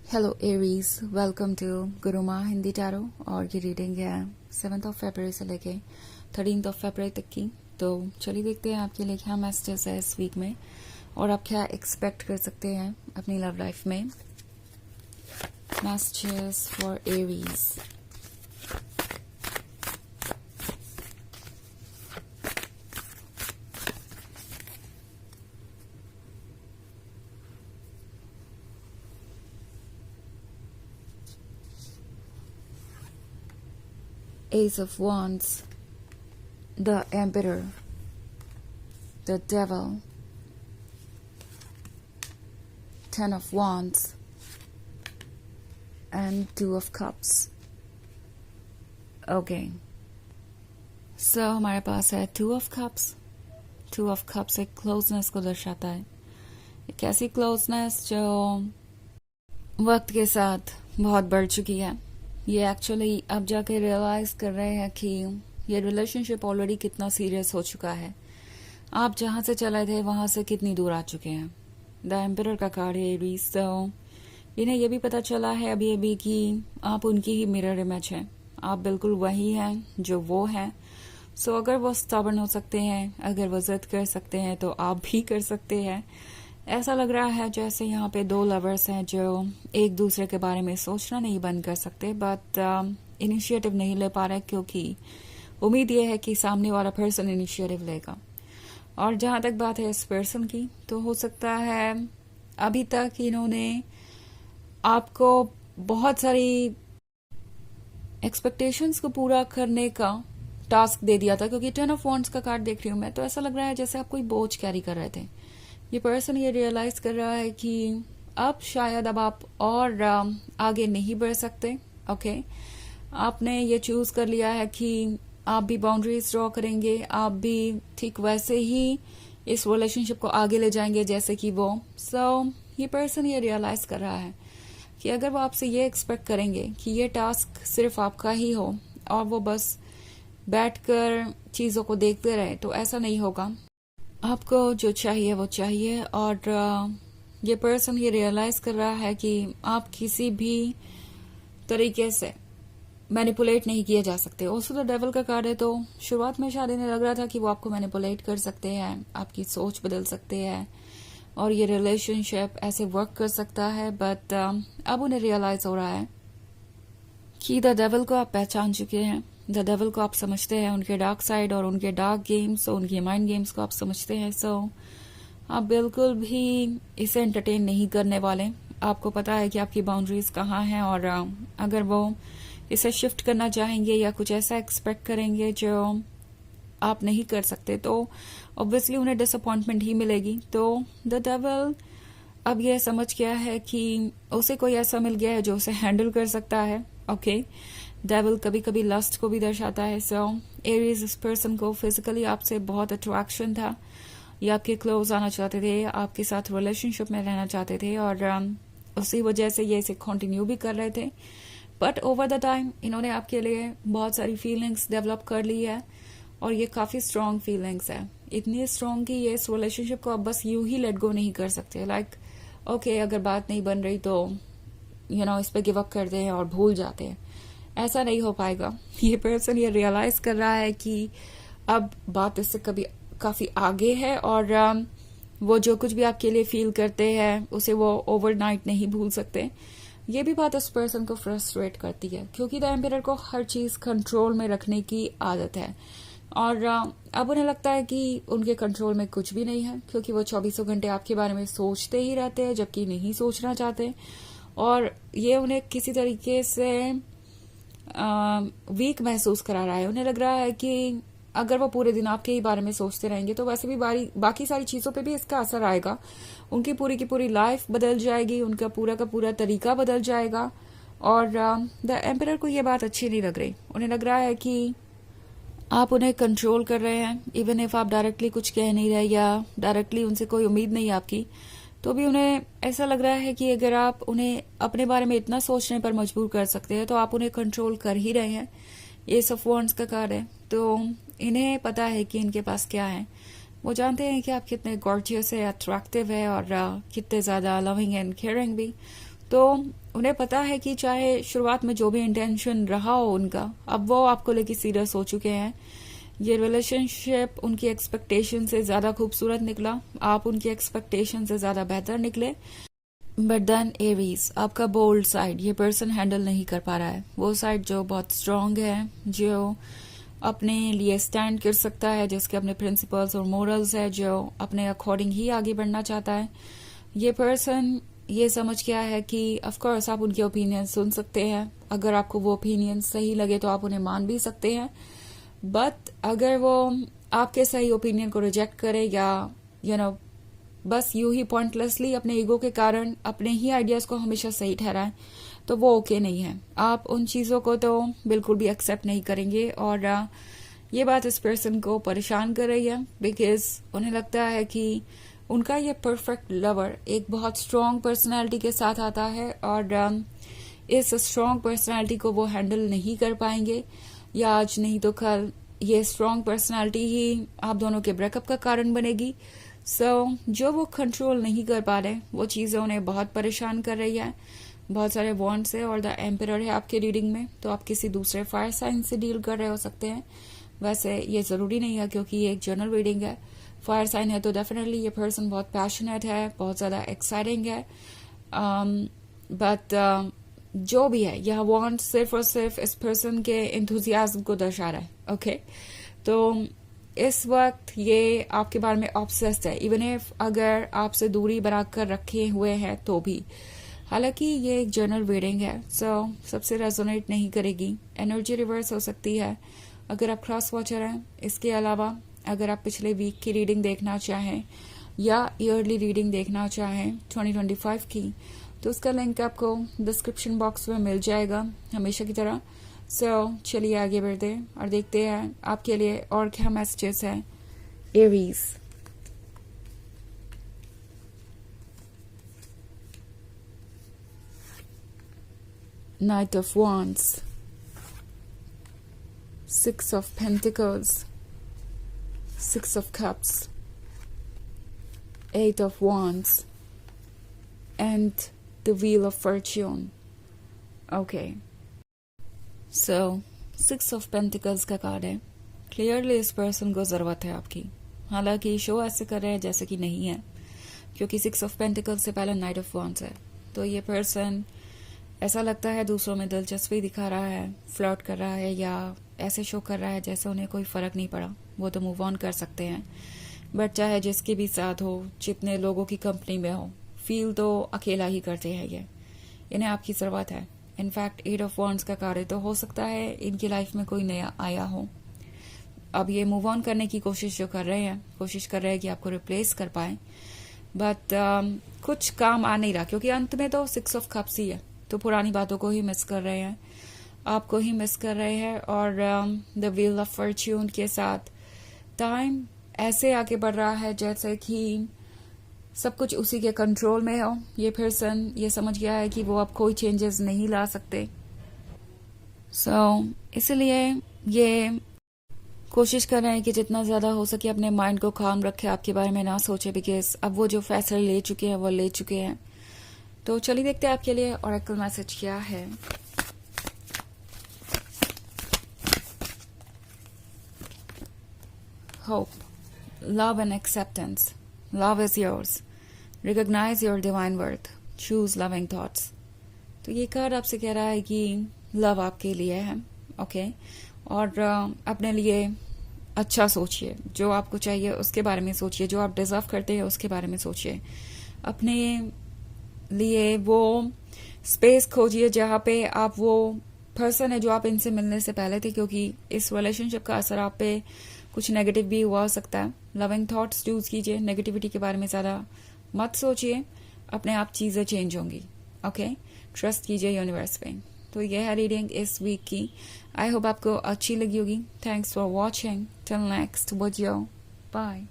Hello Aries, welcome to Guruma Hindi tarot. और ये reading है 7 फरवरी से लेके 13 फरवरी तक की। तो चलिए देखते हैं आपके लिए क्या मैसेजेस है इस वीक में और आप क्या एक्सपेक्ट कर सकते हैं अपनी लव लाइफ में। Messages for Aries. Ace of Wands, the Emperor, the Devil, Ten of Wands, and Two of Cups. Okay. So हमारे पास है Two of Cups. Two of Cups एक क्लोजनेस को दर्शाता है। एक ऐसी क्लोजनेस जो वक्त के साथ बहुत बढ़ चुकी है। ये एक्चुअली अब जाके रियलाइज कर रहे हैं कि ये रिलेशनशिप ऑलरेडी कितना सीरियस हो चुका है। आप जहां से चले थे वहां से कितनी दूर आ चुके हैं। द एम्परर का कार्ड है एरीज। तो इन्हें ये भी पता चला है अभी अभी कि आप उनकी ही मिरर इमेज है। आप बिल्कुल वही हैं जो वो हैं। सो अगर वो स्टबर्न हो सकते हैं, अगर वो जिद कर सकते हैं, तो आप भी कर सकते हैं। ऐसा लग रहा है जैसे यहाँ पे दो लवर्स हैं जो एक दूसरे के बारे में सोचना नहीं बंद कर सकते, बट इनिशिएटिव नहीं ले पा रहे क्योंकि उम्मीद ये है कि सामने वाला पर्सन इनिशिएटिव लेगा। और जहां तक बात है इस पर्सन की, तो हो सकता है अभी तक इन्होंने आपको बहुत सारी एक्सपेक्टेशंस को पूरा करने का टास्क दे दिया था, क्योंकि 10 ऑफ वॉन्ड्स का कार्ड देख रही हूं मैं, तो ऐसा लग रहा है जैसे आप कोई बोझ कैरी कर रहे थे। ये पर्सन ये रियलाइज कर रहा है कि अब शायद अब आप और आगे नहीं बढ़ सकते। ओके, आपने ये चूज कर लिया है कि आप भी बाउंड्रीज ड्रॉ करेंगे, आप भी ठीक वैसे ही इस रिलेशनशिप को आगे ले जाएंगे जैसे कि वो। ये पर्सन ये रियलाइज कर रहा है कि अगर वो आपसे ये एक्सपेक्ट करेंगे कि ये टास्क सिर्फ आपका ही हो और वो बस बैठकर चीजों को देखते रहे, तो ऐसा नहीं होगा। आपको जो चाहिए वो चाहिए। और ये पर्सन ये रियलाइज कर रहा है कि आप किसी भी तरीके से मैनिपुलेट नहीं किए जा सकते। ऑल्सो द डेविल का कार्ड है, तो शुरुआत में शायद इन्हें लग रहा था कि वो आपको मैनिपुलेट कर सकते हैं, आपकी सोच बदल सकते हैं और ये रिलेशनशिप ऐसे वर्क कर सकता है, बट अब उन्हें रियलाइज हो रहा है कि द डेविल को आप पहचान चुके हैं। द डेविल को आप समझते हैं, उनके डार्क साइड और उनके डार्क गेम्स और उनके माइंड गेम्स को आप समझते हैं। आप बिल्कुल भी इसे एंटरटेन नहीं करने वाले। आपको पता है कि आपकी बाउंड्रीज कहाँ हैं और अगर वो इसे शिफ्ट करना चाहेंगे या कुछ ऐसा एक्सपेक्ट करेंगे जो आप नहीं कर सकते, तो ऑब्वियसली उन्हें डिसअपॉइंटमेंट ही मिलेगी। तो द डेविल अब यह समझ गया है कि उसे कोई ऐसा मिल गया है जो उसे हैंडल कर सकता है। ओके, डेविल कभी कभी लस्ट को भी दर्शाता है। एरीज इस पर्सन को फिजिकली आपसे बहुत अट्रैक्शन था, ये आपके क्लोज आना चाहते थे, आपके साथ रिलेशनशिप में रहना चाहते थे और उसी वजह से ये इसे कंटिन्यू भी कर रहे थे। बट ओवर द टाइम इन्होंने आपके लिए बहुत सारी फीलिंग्स डेवलप कर ली है और ये काफी स्ट्रांग फीलिंग्स है, इतनी स्ट्रांग कि ये इस रिलेशनशिप को अब बस यूं ही लेट गो नहीं कर सकते। लाइक ओके, अगर बात नहीं बन रही तो इस पे गिव अप करते हैं और भूल जाते हैं। ऐसा नहीं हो पाएगा। ये पर्सन ये रियलाइज कर रहा है कि अब बात इससे काफी आगे है और वो जो कुछ भी आपके लिए फील करते हैं उसे वो ओवरनाइट नहीं भूल सकते। ये भी बात उस पर्सन को फ्रस्ट्रेट करती है क्योंकि द एम्परर को हर चीज कंट्रोल में रखने की आदत है और अब उन्हें लगता है कि उनके कंट्रोल में कुछ भी नहीं है, क्योंकि वो 24 घंटे आपके बारे में सोचते ही रहते हैं जबकि नहीं सोचना चाहते। और ये उन्हें किसी तरीके से वीक महसूस करा रहा है। उन्हें लग रहा है कि अगर वो पूरे दिन आपके ही बारे में सोचते रहेंगे तो वैसे भी बाकी सारी चीजों पे भी इसका असर आएगा। उनकी पूरी की पूरी लाइफ बदल जाएगी, उनका पूरा का पूरा तरीका बदल जाएगा। और द एम्परर को ये बात अच्छी नहीं लग रही। उन्हें लग रहा है कि आप उन्हें कंट्रोल कर रहे हैं, इवन इफ आप डायरेक्टली कुछ कह नहीं रहे या डायरेक्टली उनसे कोई उम्मीद नहीं आपकी, तो भी उन्हें ऐसा लग रहा है कि अगर आप उन्हें अपने बारे में इतना सोचने पर मजबूर कर सकते हैं तो आप उन्हें कंट्रोल कर ही रहे हैं। एस ऑफ वॉन्ड्स का कार्ड है, तो इन्हें पता है कि इनके पास क्या है। वो जानते हैं कि आप कितने गॉर्जियस है, अट्रैक्टिव है और कितने ज्यादा लविंग एंड केयरिंग भी। तो उन्हें पता है कि चाहे शुरुआत में जो भी इंटेंशन रहा हो उनका, अब वो आपको लेके सीरियस हो चुके हैं। ये रिलेशनशिप उनकी एक्सपेक्टेशन से ज्यादा खूबसूरत निकला, आप उनकी एक्सपेक्टेशन से ज्यादा बेहतर निकले। बट देन एरीज, आपका बोल्ड साइड ये पर्सन हैंडल नहीं कर पा रहा है। वो साइड जो बहुत स्ट्रांग है, जो अपने लिए स्टैंड कर सकता है, जिसके अपने प्रिंसिपल्स और मोरल्स है, जो अपने अकॉर्डिंग ही आगे बढ़ना चाहता है। ये पर्सन ये समझ गया है कि ऑफ कोर्स आप उनके ओपिनियन सुन सकते हैं, अगर आपको वो ओपिनियन सही लगे तो आप उन्हें मान भी सकते हैं। बट अगर वो आपके सही ओपिनियन को रिजेक्ट करे या बस यूं ही पॉइंटलेसली अपने ईगो के कारण अपने ही आइडियाज को हमेशा सही ठहराएं, तो वो ओके नहीं है। आप उन चीजों को तो बिल्कुल भी एक्सेप्ट नहीं करेंगे। और ये बात इस पर्सन को परेशान कर रही है, बिकॉज उन्हें लगता है कि उनका ये परफेक्ट लवर एक बहुत स्ट्रांग पर्सनालिटी के साथ आता है, और इस स्ट्रांग पर्सनालिटी को वो हैंडल नहीं कर पाएंगे, या आज नहीं तो कल ये स्ट्रांग पर्सनालिटी ही आप दोनों के ब्रेकअप का कारण बनेगी। जो वो कंट्रोल नहीं कर पा रहे, वो चीजें उन्हें बहुत परेशान कर रही है। बहुत सारे वॉन्ड्स है और द एम्परर है आपके रीडिंग में, तो आप किसी दूसरे फायर साइन से डील कर रहे हो सकते हैं। वैसे ये जरूरी नहीं है, क्योंकि ये एक जनरल रीडिंग है। फायर साइन है तो डेफिनेटली ये पर्सन बहुत पैशनेट है, बहुत ज्यादा एक्साइटिंग है। बट जो भी है, यह वॉन्ड सिर्फ और सिर्फ इस पर्सन के एंथुजियाज्म को दर्शा रहा है। ओके, तो इस वक्त ये आपके बारे में ऑब्सेस्ड है, इवन इफ अगर आपसे दूरी बनाकर रखे हुए हैं तो भी। हालांकि ये एक जनरल रीडिंग है, सबसे रेजोनेट नहीं करेगी। एनर्जी रिवर्स हो सकती है अगर आप क्रॉस वॉचर हैं। इसके अलावा अगर आप पिछले वीक की रीडिंग देखना चाहें या ईयरली रीडिंग देखना चाहें 2025 की, तो उसका लिंक आपको डिस्क्रिप्शन बॉक्स में मिल जाएगा हमेशा की तरह। चलिए आगे बढ़ते हैं और देखते हैं आपके लिए और क्या मैसेजेस हैं। Aries, Knight of Wands, Six of Pentacles, Six of Cups, Eight of Wands, and the Wheel of Fortune. Okay. Six of Pentacles का कार्ड है। क्लियरली इस पर्सन को जरूरत है आपकी, हालांकि शो ऐसे कर रहे हैं जैसे कि नहीं है, क्योंकि Six of Pentacles से पहले Knight of Wands है। तो ये पर्सन ऐसा लगता है दूसरों में दिलचस्पी दिखा रहा है, फ्लर्ट कर रहा है, या ऐसे शो कर रहा है जैसे उन्हें कोई फर्क नहीं पड़ा, वो तो मूव ऑन कर सकते हैं। बट चाहे जिसके भी साथ हो, जितने लोगों की कंपनी में हो, फील तो अकेला ही करते हैं ये। इन्हें आपकी जरूरत है। इनफैक्ट 8 ऑफ वॉन्ड्स का कार्ड, तो हो सकता है इनकी लाइफ में कोई नया आया हो। अब ये मूव ऑन करने की कोशिश जो कर रहे हैं, कोशिश कर रहे हैं कि आपको रिप्लेस कर पाए, बट कुछ काम आ नहीं रहा, क्योंकि अंत में तो 6 ऑफ कप्स ही है। तो पुरानी बातों को ही मिस कर रहे हैं, आपको ही मिस कर रहे हैं। और द व्हील ऑफ फॉर्च्यून के साथ टाइम ऐसे आगे बढ़ रहा है जैसे कि सब कुछ उसी के कंट्रोल में हो। ये पर्सन ये समझ गया है कि वो अब कोई चेंजेस नहीं ला सकते। इसलिए ये कोशिश कर रहे हैं कि जितना ज्यादा हो सके अपने माइंड को काम रखे, आपके बारे में ना सोचे, बिकॉज अब वो जो फैसले ले चुके हैं वो ले चुके हैं। तो चलिए देखते हैं आपके लिए ऑरेकल मैसेज क्या है। Hope, love and acceptance. Love is yours, recognise your divine worth, choose loving thoughts. तो ये कार्ड आपसे कह रहा है कि लव आपके लिए है, ओके, और अपने लिए अच्छा सोचिए, जो आपको चाहिए उसके बारे में सोचिए, जो आप डिजर्व करते हैं उसके बारे में सोचिए। अपने लिए वो स्पेस खोजिए जहाँ पे आप वो पर्सन है जो आप इनसे मिलने से पहले थे, क्योंकि इस रिलेशनशिप का असर आप पे कुछ नेगेटिव भी हुआ हो सकता है। लविंग थॉट्स चूज कीजिए, नेगेटिविटी के बारे में ज्यादा मत सोचिए, अपने आप चीजें चेंज होंगी। ओके, ट्रस्ट कीजिए यूनिवर्स पे। तो यह है रीडिंग इस वीक की। आई होप आपको अच्छी लगी होगी। Thanks for watching. Till next video, bye.